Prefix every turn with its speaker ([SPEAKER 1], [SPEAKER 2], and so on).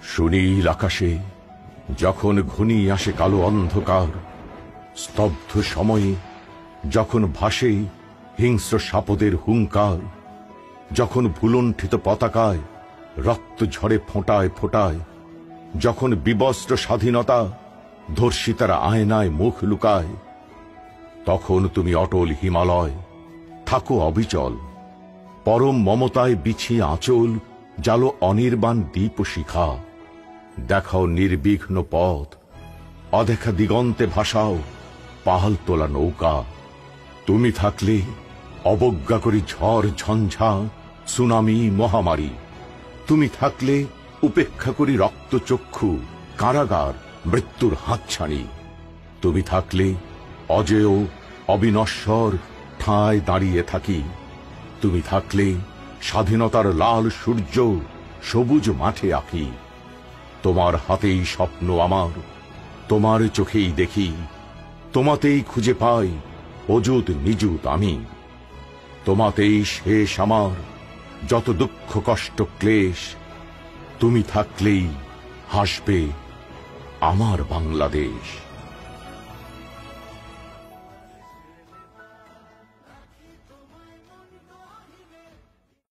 [SPEAKER 1] সুনীল আকাশে যখন ঘনিয়ে আসে কালো অন্ধকার, স্তব্ধ সময়ে যখন ভাসে হিংস্র সাপদের হুঙ্কার, যখন ভুলুণ্ঠিত পতাকায় রক্ত ঝরে ফোঁটায় ফোঁটায়, যখন বিবস্ত্র স্বাধীনতা ধর্ষিতার আয়নায় মুখ লুকায়, তখন তুমি অটল হিমালয় থাকো অবিচল। পরম মমতায় বিছিয়ে আঁচল জালো অনির্বাণ দীপ শিখা। দেখাও নির্বিঘ্ন পথ, অদেখা দিগন্তে ভাসাও পাহাল তোলা নৌকা। তুমি থাকলে অবজ্ঞা করি ঝড় ঝঞ্ঝা সুনামি মহামারী। তুমি থাকলে উপেক্ষা করি রক্তচক্ষু কারাগার মৃত্যুর হাতছানি। তুমি থাকলে অজেয় অবিনশ্বর ঠায় দাঁড়িয়ে থাকি। তুমি থাকলে স্বাধীনতার লাল সূর্য সবুজ মাঠে আঁকি। তোমার হাতেই স্বপ্ন আমার, তোমার চোখেই দেখি, তোমাতেই খুঁজে পাই অযুত নিযুত আমি। তোমাতেই শেষ আমার যত দুঃখ কষ্ট ক্লেশ। তুমি থাকলেই হাসবে আমার বাংলাদেশ।